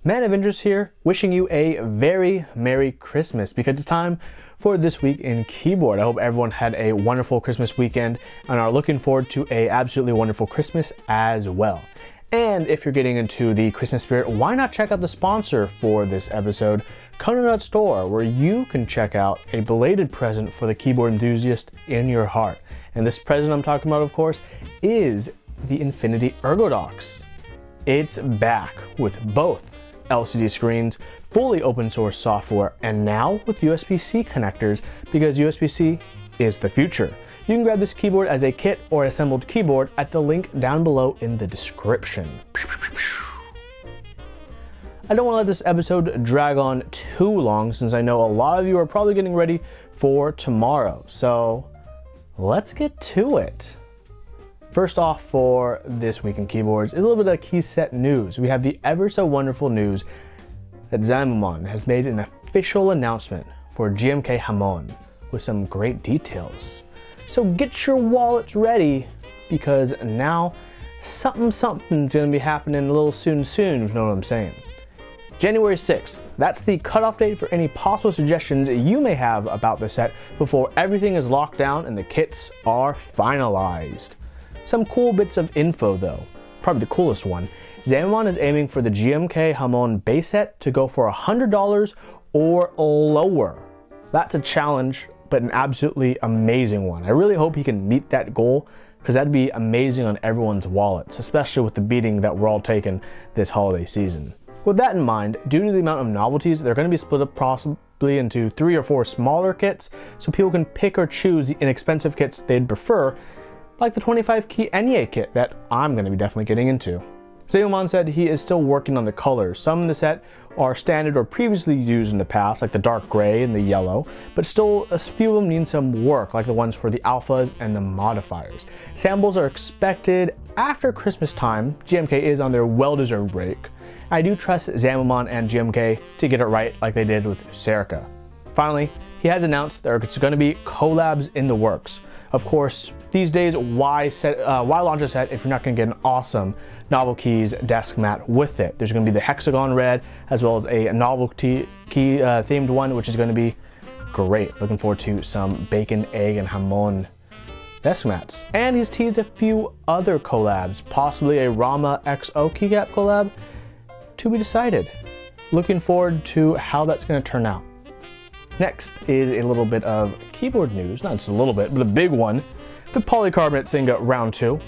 Man of Interest here, wishing you a very Merry Christmas because it's time for This Week in Keyboard. I hope everyone had a wonderful Christmas weekend and are looking forward to a absolutely wonderful Christmas as well. And if you're getting into the Christmas spirit, why not check out the sponsor for this episode, Cononut Store, where you can check out a belated present for the keyboard enthusiast in your heart. And this present I'm talking about, of course, is the Infinity Ergodox. It's back with both LCD screens, fully open source software, and now with USB-C connectors because USB-C is the future. You can grab this keyboard as a kit or assembled keyboard at the link down below in the description. I don't want to let this episode drag on too long since I know a lot of you are probably getting ready for tomorrow, so let's get to it. First off for This Week in Keyboards is a little bit of key set news. We have the ever so wonderful news that Zamomon has made an official announcement for GMK Hamon with some great details. So get your wallets ready because now something's gonna be happening a little soon, if you know what I'm saying. January 6th, that's the cutoff date for any possible suggestions you may have about the set before everything is locked down and the kits are finalized. Some cool bits of info though, probably the coolest one. Zamomon is aiming for the GMK Hamon base set to go for $100 or lower. That's a challenge, but an absolutely amazing one. I really hope he can meet that goal because that'd be amazing on everyone's wallets, especially with the beating that we're all taking this holiday season. With that in mind, due to the amount of novelties, they're going to be split up possibly into 3 or 4 smaller kits so people can pick or choose the inexpensive kits they'd prefer, like the 25 key Enye kit that I'm going to be definitely getting into. Zamomon said he is still working on the colors. Some in the set are standard or previously used in the past, like the dark gray and the yellow, but still a few of them need some work, like the ones for the alphas and the modifiers. Samples are expected after Christmas time. GMK is on their well-deserved break. I do trust Zamomon and GMK to get it right like they did with Serica. Finally, he has announced there's going to be collabs in the works. Of course, these days, why launch a set if you're not going to get an awesome Novel Keys desk mat with it? There's going to be the Hexagon Red as well as a novelty key themed one, which is going to be great. Looking forward to some bacon, egg, and hamon desk mats. And he's teased a few other collabs, possibly a Rama XO keycap collab, to be decided. Looking forward to how that's going to turn out. Next is a little bit of keyboard news, not just a little bit, but a big one. The polycarbonate Singa round 2.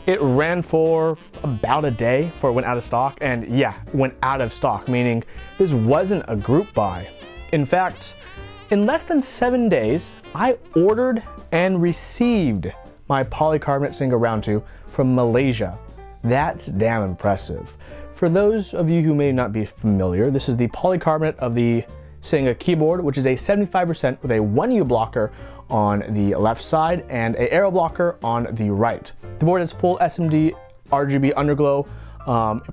It ran for about a day before it went out of stock, and yeah, went out of stock, meaning this wasn't a group buy. In fact, in less than 7 days, I ordered and received my polycarbonate Singa round 2 from Malaysia. That's damn impressive. For those of you who may not be familiar, this is the polycarbonate of the Singa keyboard, which is a 75% with a 1U blocker on the left side and a arrow blocker on the right. The board has full SMD RGB underglow,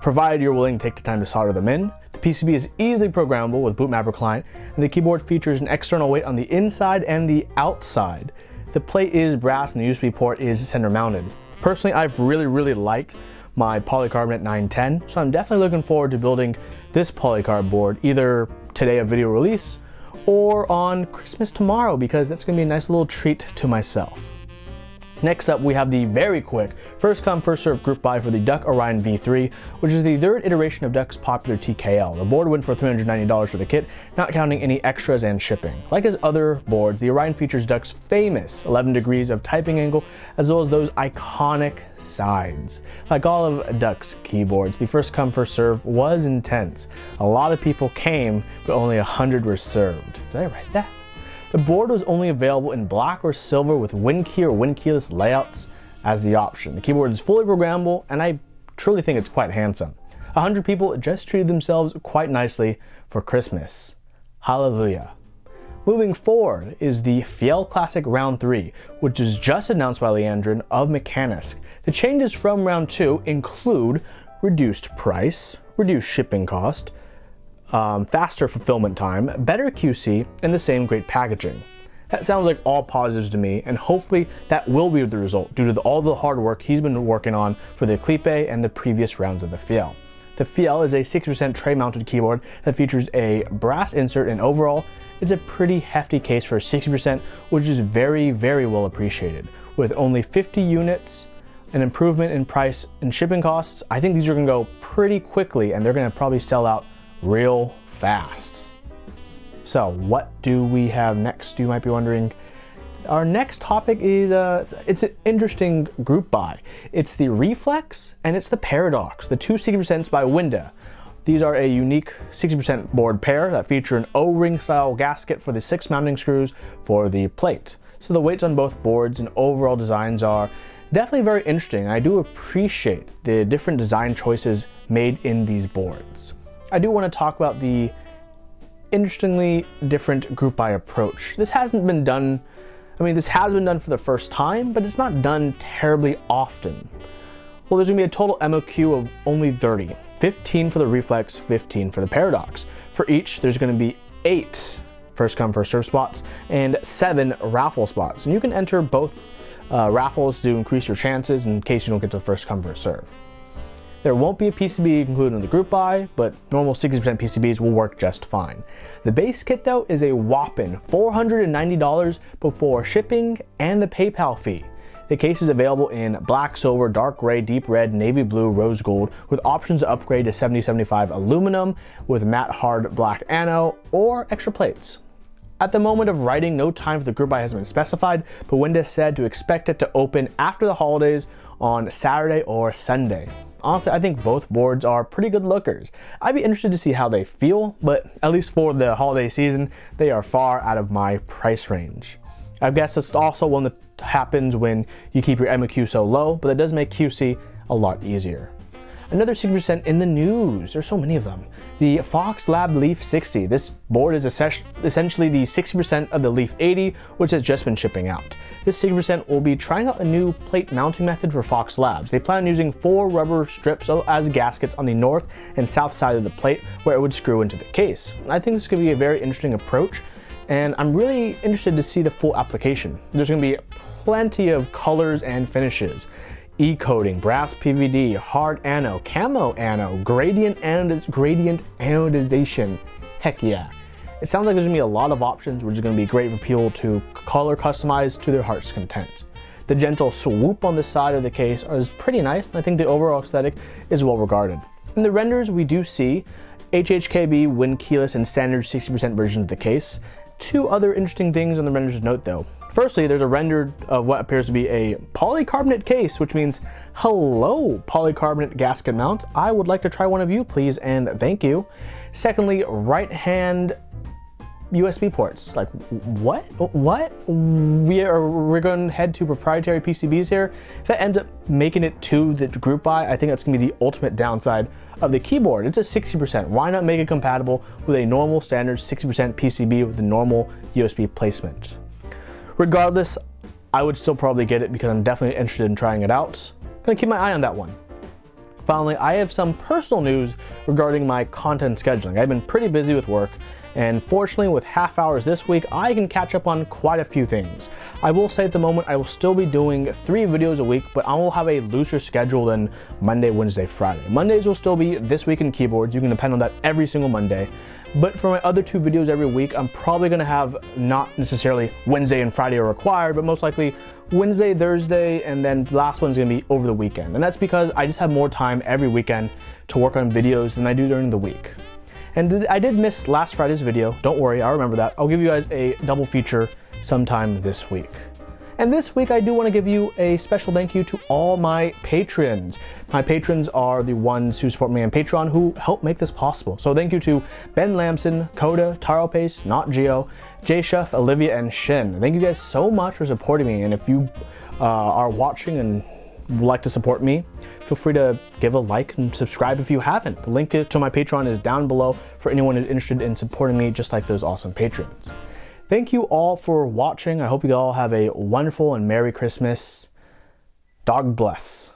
provided you're willing to take the time to solder them in. The PCB is easily programmable with Bootmapper client, and the keyboard features an external weight on the inside and the outside. The plate is brass and the USB port is center mounted. Personally, I've really liked my polycarbonate 910, so I'm definitely looking forward to building this polycarb board either today of video release or on Christmas tomorrow because that's going to be a nice little treat to myself. Next up, we have the very quick first come first serve group buy for the Duck Orion V3, which is the 3rd iteration of Duck's popular TKL. The board went for $390 for the kit, not counting any extras and shipping. Like his other boards, the Orion features Duck's famous 11 degrees of typing angle, as well as those iconic sides. Like all of Duck's keyboards, the first come first serve was intense. A lot of people came, but only 100 were served. Did I write that? The board was only available in black or silver with WinKey or WinKeyless layouts as the option. The keyboard is fully programmable and I truly think it's quite handsome. 100 people just treated themselves quite nicely for Christmas. Hallelujah. Moving forward is the Fiel Classic Round 3, which was just announced by Leandrin of Mechanisk. The changes from Round 2 include reduced price, reduced shipping cost, faster fulfillment time, better QC, and the same great packaging. That sounds like all positives to me, and hopefully that will be the result due to all the hard work he's been working on for the Eclipse and the previous rounds of the Fiel. The Fiel is a 60% tray-mounted keyboard that features a brass insert, and overall, it's a pretty hefty case for 60%, which is very, very well appreciated. With only 50 units, an improvement in price and shipping costs, I think these are gonna go pretty quickly and they're gonna probably sell out real fast. So what do we have next, you might be wondering? Our next topic is, it's an interesting group buy. It's the Reflex and it's the Paradox, the two 60% by Winde. These are a unique 60% board pair that feature an O-ring style gasket for the 6 mounting screws for the plate. So the weights on both boards and overall designs are definitely very interesting. I do appreciate the different design choices made in these boards. I do want to talk about the interestingly different group buy approach. This hasn't been done, this has been done for the first time, but it's not done terribly often. Well, there's gonna be a total MOQ of only 30. 15 for the Reflex, 15 for the Paradox. For each, there's gonna be 8 first come, first serve spots and 7 raffle spots. And you can enter both raffles to increase your chances in case you don't get to the first come, first serve. There won't be a PCB included in the group buy, but normal 60% PCBs will work just fine. The base kit though is a whopping $490 before shipping and the PayPal fee. The case is available in black, silver, dark gray, deep red, navy blue, rose gold, with options to upgrade to 7075 aluminum with matte hard black ano or extra plates. At the moment of writing, no time for the group buy has been specified, but Winde said to expect it to open after the holidays on Saturday or Sunday. Honestly, I think both boards are pretty good lookers. I'd be interested to see how they feel, but at least for the holiday season, they are far out of my price range. I guess it's also one that happens when you keep your MOQ so low, but that does make QC a lot easier. Another 60% in the news, there's so many of them. The Foxlab Leaf 60. This board is essentially the 60% of the Leaf 80, which has just been shipping out. This 60% will be trying out a new plate mounting method for Fox Labs. They plan on using 4 rubber strips as gaskets on the north and south side of the plate where it would screw into the case. I think this is going to be a very interesting approach, and I'm really interested to see the full application. There's going to be plenty of colors and finishes. E-coating, brass PVD, hard ano, camo ano, gradient anodization. Heck yeah. It sounds like there's gonna be a lot of options, which is gonna be great for people to color customize to their heart's content. The gentle swoop on the side of the case is pretty nice, and I think the overall aesthetic is well regarded. In the renders, we do see HHKB, Win keyless, and standard 60% versions of the case. 2 other interesting things on the renders to note though. Firstly, there's a render of what appears to be a polycarbonate case, which means, hello, polycarbonate gasket mount. I would like to try one of you, please, and thank you. Secondly, right-hand USB ports. Like, what? We're going to head to proprietary PCBs here. If that ends up making it to the group buy, I think that's going to be the ultimate downside of the keyboard. It's a 60%. Why not make it compatible with a normal standard 60% PCB with the normal USB placement? Regardless, I would still probably get it because I'm definitely interested in trying it out. I'm gonna keep my eye on that one. Finally, I have some personal news regarding my content scheduling. I've been pretty busy with work, and fortunately with half hours this week, I can catch up on quite a few things. I will say at the moment, I will still be doing 3 videos a week, but I will have a looser schedule than Monday, Wednesday, Friday. Mondays will still be This Week in Keyboards. You can depend on that every single Monday. But for my other 2 videos every week, I'm probably gonna have not necessarily Wednesday and Friday are required, but most likely Wednesday, Thursday, and then the last one's gonna be over the weekend. And that's because I just have more time every weekend to work on videos than I do during the week. And I did miss last Friday's video. Don't worry, I'll remember that. I'll give you guys a double feature sometime this week. And this week I do want to give you a special thank you to all my patrons. My patrons are the ones who support me on Patreon who help make this possible. So thank you to Ben Lamson, Coda, Taro Pace, Not Geo, Jay Shuff, Olivia, and Shin. Thank you guys so much for supporting me. And if you are watching and would like to support me, feel free to give a like and subscribe if you haven't. The link to my Patreon is down below for anyone who's interested in supporting me just like those awesome patrons. Thank you all for watching. I hope you all have a wonderful and Merry Christmas. God bless.